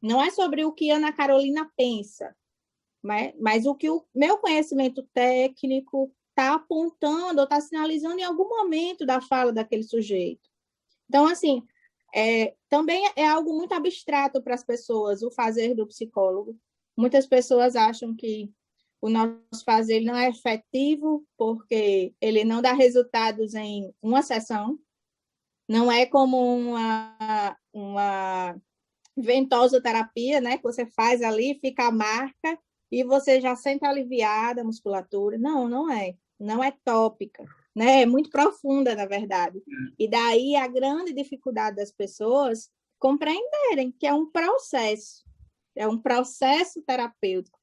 Não é sobre o que Ana Carolina pensa, mas o que o meu conhecimento técnico está apontando ou está sinalizando em algum momento da fala daquele sujeito. Então, assim, também é algo muito abstrato para as pessoas, o fazer do psicólogo. Muitas pessoas acham que o nosso fazer não é efetivo porque ele não dá resultados em uma sessão. Não é como uma ventosoterapia, né? Que você faz ali, fica a marca e você já sente aliviada a musculatura. Não é. Não é tópica, né? É muito profunda, na verdade. E daí a grande dificuldade das pessoas compreenderem que é um processo terapêutico.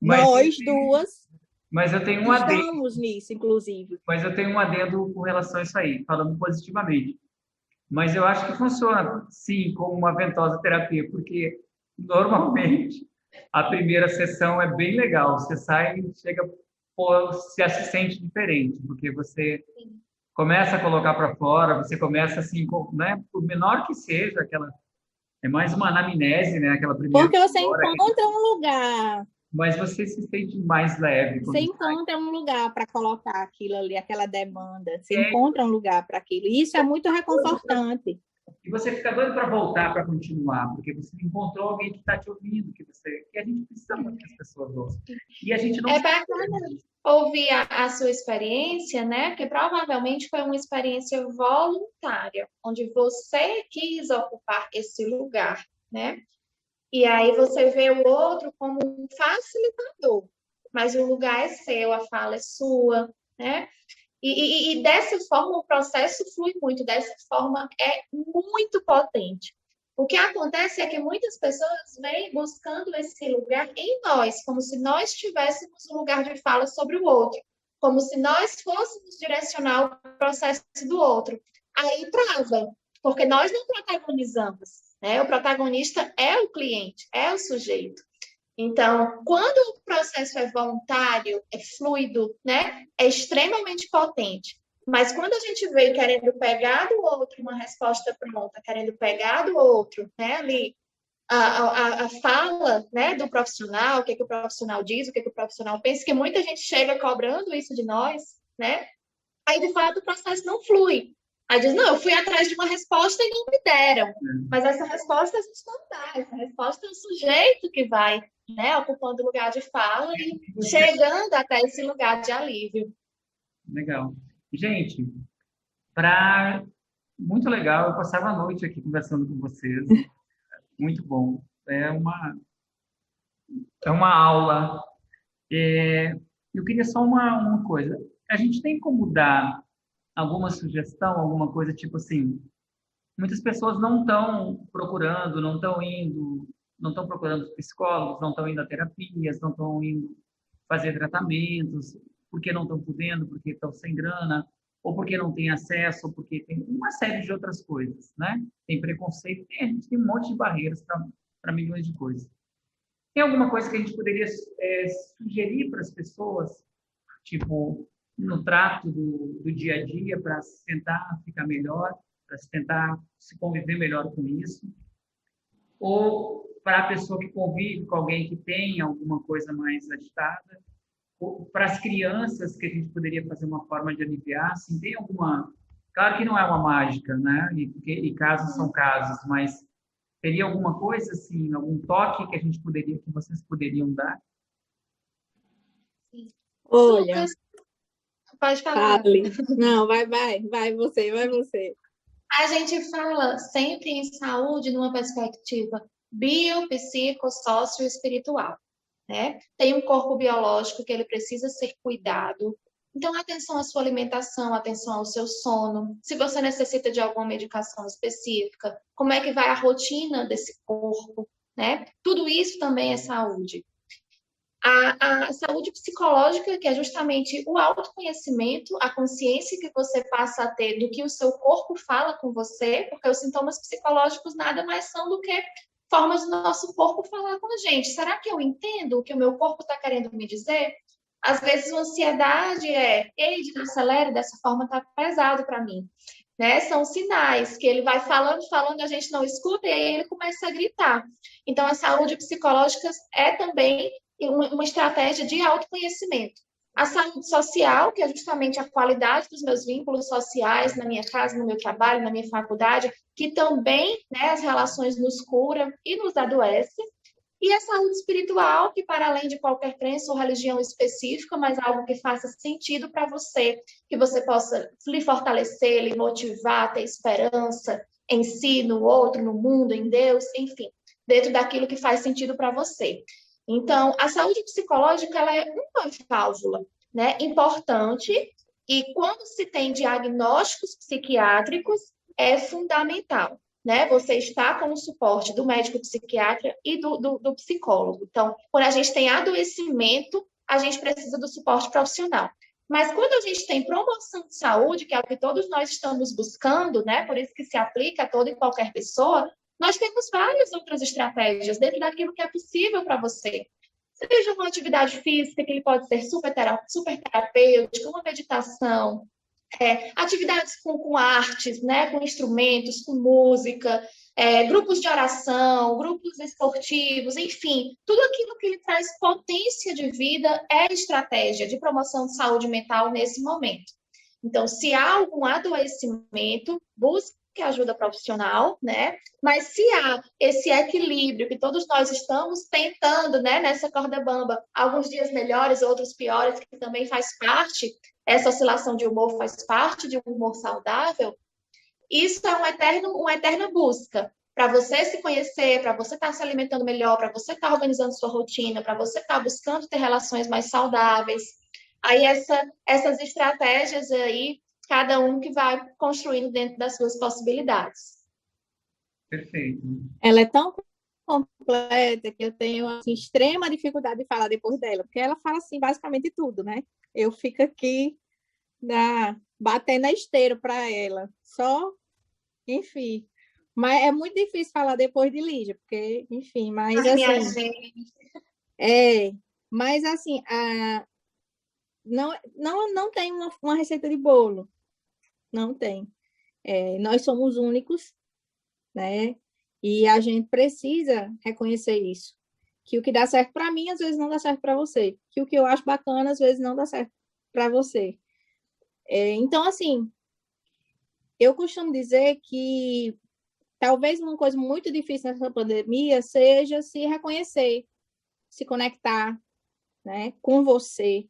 Nós duas mas eu tenho estamos nisso, inclusive. Mas eu tenho um adendo com relação a isso aí, falando positivamente. Mas eu acho que funciona, sim, como uma ventosa terapia, porque normalmente a primeira sessão é bem legal. Você sai e chega, se sente diferente, porque você começa a colocar para fora, você começa assim, né, por menor que seja, é mais uma anamnese, né, aquela primeira. Porque você encontra um lugar. Mas você se sente mais leve. Você encontra um lugar para colocar aquilo ali, aquela demanda. Você encontra um lugar para aquilo. E isso é muito reconfortante. E você fica doido para voltar, para continuar, porque você encontrou alguém que está te ouvindo, que a gente precisa muito que as pessoas ouçam. E a gente não... É bacana ouvir a sua experiência, né? Porque provavelmente foi uma experiência voluntária, onde você quis ocupar esse lugar, né? E aí você vê o outro como um facilitador, mas o lugar é seu, a fala é sua, né? E dessa forma o processo flui muito, dessa forma é muito potente. O que acontece é que muitas pessoas vêm buscando esse lugar em nós, como se nós tivéssemos um lugar de fala sobre o outro, como se nós fôssemos direcionar o processo do outro. Aí trava, porque nós não protagonizamos. O protagonista é o cliente, é o sujeito. Então, quando o processo é voluntário, é fluido, né, é extremamente potente. Mas quando a gente vem querendo pegar do outro uma resposta pronta, querendo pegar do outro, né, ali, a fala, né, do profissional, o que o profissional diz, o que o profissional pensa, que muita gente chega cobrando isso de nós, né, aí, de fato, o processo não flui. Aí diz, não, eu fui atrás de uma resposta e não me deram. É, Mas essa resposta a gente não dá. Essa resposta é o sujeito que vai, né, ocupando o lugar de fala e você, chegando até esse lugar de alívio. legal. Gente, para muito legal, eu passava a noite aqui conversando com vocês, muito bom. É uma aula. É, eu queria só uma coisa. A gente tem como dar alguma sugestão, alguma coisa tipo assim, muitas pessoas não estão procurando, não estão indo, não estão procurando psicólogos, não estão indo a terapias, não estão indo fazer tratamentos, porque não estão podendo, porque estão sem grana, ou porque não têm acesso, ou porque tem uma série de outras coisas, né? Tem preconceito, a gente tem um monte de barreiras para milhões de coisas. Tem alguma coisa que a gente poderia sugerir para as pessoas, tipo, no trato do dia a dia, para se tentar ficar melhor, para se tentar se conviver melhor com isso? Ou para a pessoa que convive com alguém que tem alguma coisa mais agitada? Ou para as crianças, que a gente poderia fazer uma forma de aliviar? Assim, tem alguma... Claro que não é uma mágica, né? E casos são casos, mas teria alguma coisa assim, algum toque que a gente poderia, que vocês poderiam dar? Olha, Lucas, pode falar. fale. Não, vai você. A gente fala sempre em saúde numa perspectiva bio, psico, sócio e espiritual, né? Tem um corpo biológico que ele precisa ser cuidado. Então, atenção à sua alimentação, atenção ao seu sono. Se você necessita de alguma medicação específica, como é que vai a rotina desse corpo, né? Tudo isso também é saúde. A saúde psicológica, que é justamente o autoconhecimento, a consciência que você passa a ter do que o seu corpo fala com você, porque os sintomas psicológicos nada mais são do que formas do nosso corpo falar com a gente. Será que eu entendo o que o meu corpo está querendo me dizer? Às vezes, a ansiedade ei, desacelere, dessa forma está pesado para mim. Né? São sinais que ele vai falando, a gente não escuta, e aí ele começa a gritar. Então, a saúde psicológica é também uma estratégia de autoconhecimento. A saúde social, que é justamente a qualidade dos meus vínculos sociais na minha casa, no meu trabalho, na minha faculdade, que também, né, as relações nos curam e nos adoece. E a saúde espiritual, que para além de qualquer crença ou religião específica, mas algo que faça sentido para você, que você possa lhe fortalecer, lhe motivar, ter esperança em si, no outro, no mundo, em Deus, enfim, dentro daquilo que faz sentido para você. Então, a saúde psicológica ela é uma válvula, né, importante, e quando se tem diagnósticos psiquiátricos, é fundamental, né? Você está com o suporte do médico psiquiatra e do psicólogo. Então, quando a gente tem adoecimento, a gente precisa do suporte profissional. Mas quando a gente tem promoção de saúde, que é o que todos nós estamos buscando, né? Por isso que se aplica a toda e qualquer pessoa, nós temos várias outras estratégias dentro daquilo que é possível para você. Seja uma atividade física, que ele pode ser super terapêutica, uma meditação, atividades com artes, né, com instrumentos, com música, grupos de oração, grupos esportivos, enfim, tudo aquilo que lhe traz potência de vida é estratégia de promoção de saúde mental nesse momento. Então, se há algum adoecimento, busque ajuda profissional, né? Mas se há esse equilíbrio que todos nós estamos tentando, né, nessa corda bamba, alguns dias melhores, outros piores, que também faz parte, essa oscilação de humor faz parte de um humor saudável, isso é uma eterna busca para você se conhecer, para você estar se alimentando melhor, para você estar organizando sua rotina, para você estar buscando ter relações mais saudáveis. Aí essas estratégias aí, cada um que vai construindo dentro das suas possibilidades. Perfeito. Ela é tão completa que eu tenho assim, extrema dificuldade de falar depois dela, porque ela fala assim basicamente tudo, né? Eu fico aqui batendo na esteira para ela, só, enfim. Mas é muito difícil falar depois de Lígia, porque, enfim, mas assim, mas assim, não tem uma receita de bolo, não tem. Nós somos únicos, né? E a gente precisa reconhecer isso. Que o que dá certo para mim, às vezes não dá certo para você. Que o que eu acho bacana, às vezes não dá certo para você. Então, assim, eu costumo dizer que talvez uma coisa muito difícil nessa pandemia seja se reconhecer, se conectar, né, com você.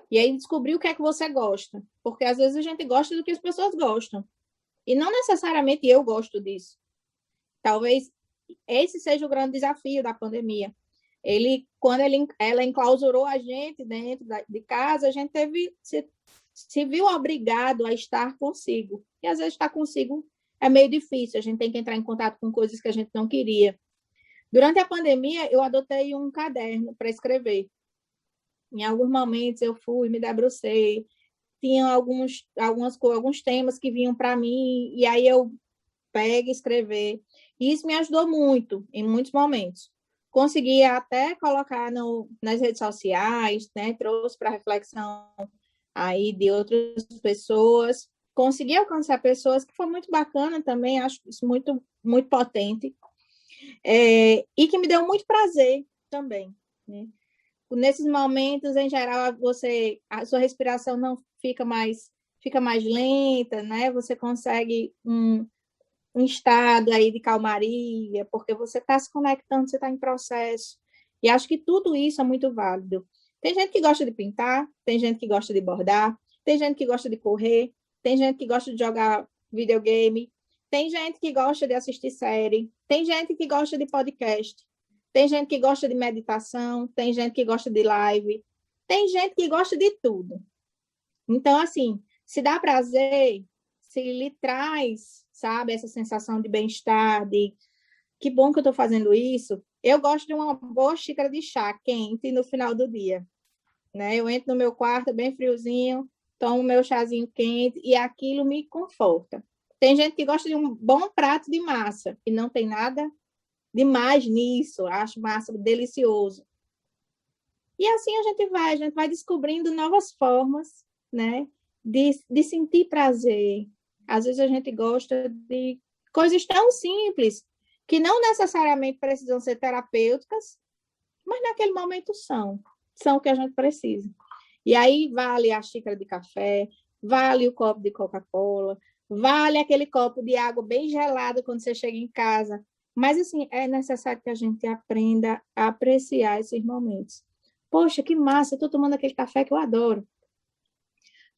E aí descobrir o que é que você gosta. Porque às vezes a gente gosta do que as pessoas gostam. E não necessariamente eu gosto disso. Talvez esse seja o grande desafio da pandemia. Quando ela enclausurou a gente dentro de casa, a gente se viu obrigado a estar consigo. E às vezes estar consigo é meio difícil, a gente tem que entrar em contato com coisas que a gente não queria. Durante a pandemia, eu adotei um caderno para escrever. Em alguns momentos eu fui, me debrucei, tinha alguns temas que vinham para mim, e aí eu pego e escrever. E isso me ajudou muito, em muitos momentos. Consegui até colocar nas redes sociais, né? Trouxe para reflexão aí de outras pessoas. Consegui alcançar pessoas, que foi muito bacana também, acho isso muito, muito potente. E que me deu muito prazer também, né? Nesses momentos, em geral, a sua respiração não fica mais lenta, né? Você consegue um estado aí de calmaria, porque você está se conectando, você está em processo. E acho que tudo isso é muito válido. Tem gente que gosta de pintar, tem gente que gosta de bordar, tem gente que gosta de correr, tem gente que gosta de jogar videogame, tem gente que gosta de assistir série, tem gente que gosta de podcast, tem gente que gosta de meditação, tem gente que gosta de live, tem gente que gosta de tudo. Então, assim, se dá prazer, se lhe traz, sabe, essa sensação de bem-estar, de que bom que eu estou fazendo isso. Eu gosto de uma boa xícara de chá quente no final do dia, né? Eu entro no meu quarto bem friozinho, tomo meu chazinho quente e aquilo me conforta. Tem gente que gosta de um bom prato de massa e não tem nada demais nisso, acho massa delicioso. E assim a gente vai descobrindo novas formas, né, de sentir prazer. Às vezes a gente gosta de coisas tão simples, que não necessariamente precisam ser terapêuticas, mas naquele momento são o que a gente precisa. E aí vale a xícara de café, vale o copo de Coca-Cola, vale aquele copo de água bem gelada quando você chega em casa. Mas, assim, é necessário que a gente aprenda a apreciar esses momentos. Poxa, que massa, eu estou tomando aquele café que eu adoro.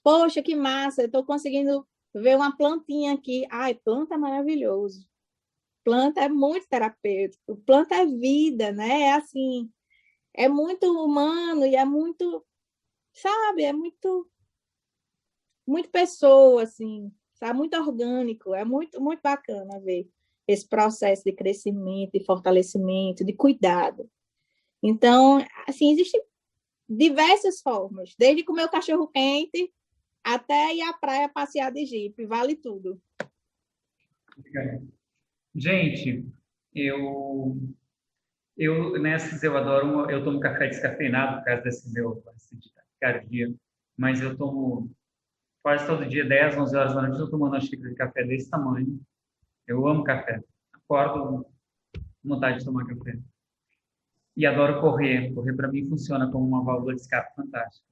Poxa, que massa, eu estou conseguindo ver uma plantinha aqui. Ai, planta é maravilhoso. Planta é muito terapêutico. Planta é vida, né? É assim, é muito humano e é muito, sabe, é muito, muito pessoa, assim, sabe? Muito orgânico. É muito, muito bacana ver esse processo de crescimento, de fortalecimento, de cuidado. Então, assim, existem diversas formas, desde comer o cachorro quente até ir à praia passear de jipe, vale tudo. Gente, eu adoro, eu tomo café descafeinado por causa desse meu taquicardia, mas eu tomo quase todo dia, 10, 11 horas da noite, eu tô tomando uma xícara de café desse tamanho. Eu amo café. Acordo com vontade de tomar café. E adoro correr. Correr para mim funciona como uma válvula de escape fantástica.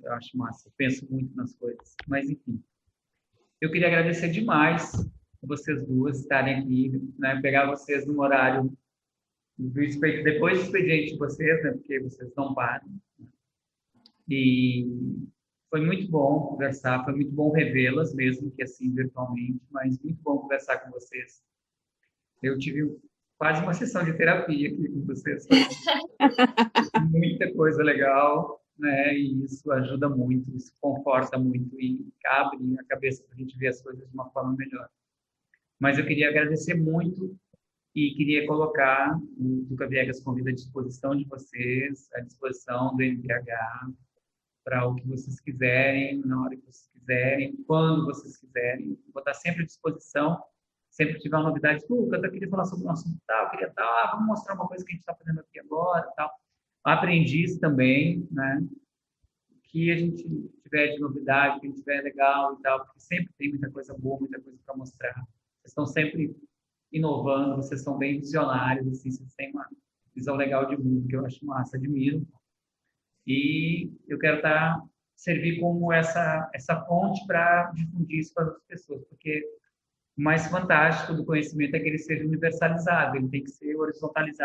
Eu acho massa. Eu penso muito nas coisas. Mas, enfim. Eu queria agradecer demais vocês duas estarem aqui, né? Pegar vocês no horário depois do expediente de vocês, né? Porque vocês não param. E foi muito bom conversar, foi muito bom revê-las, mesmo que assim virtualmente, mas muito bom conversar com vocês. Eu tive quase uma sessão de terapia aqui com vocês. Muita coisa legal, né? E isso ajuda muito, isso conforta muito e abre a cabeça para a gente ver as coisas de uma forma melhor. Mas eu queria agradecer muito e queria colocar o Tuca Viegas Convida à disposição de vocês, à disposição do NPH, para o que vocês quiserem, na hora que vocês quiserem, quando vocês quiserem. Vou estar sempre à disposição. Sempre que tiver uma novidade, eu queria falar sobre um assunto tal, queria tal, vamos mostrar uma coisa que a gente está fazendo aqui agora, tal. Aprendiz também, né? Que a gente tiver de novidade, que a gente tiver legal e tal, porque sempre tem muita coisa boa, muita coisa para mostrar. Vocês estão sempre inovando, vocês são bem visionários, assim, vocês têm uma visão legal de mundo, que eu acho massa, admiro. E eu quero servir como essa ponte para difundir isso para outras pessoas, porque O mais fantástico do conhecimento é que ele seja universalizado, ele tem que ser horizontalizado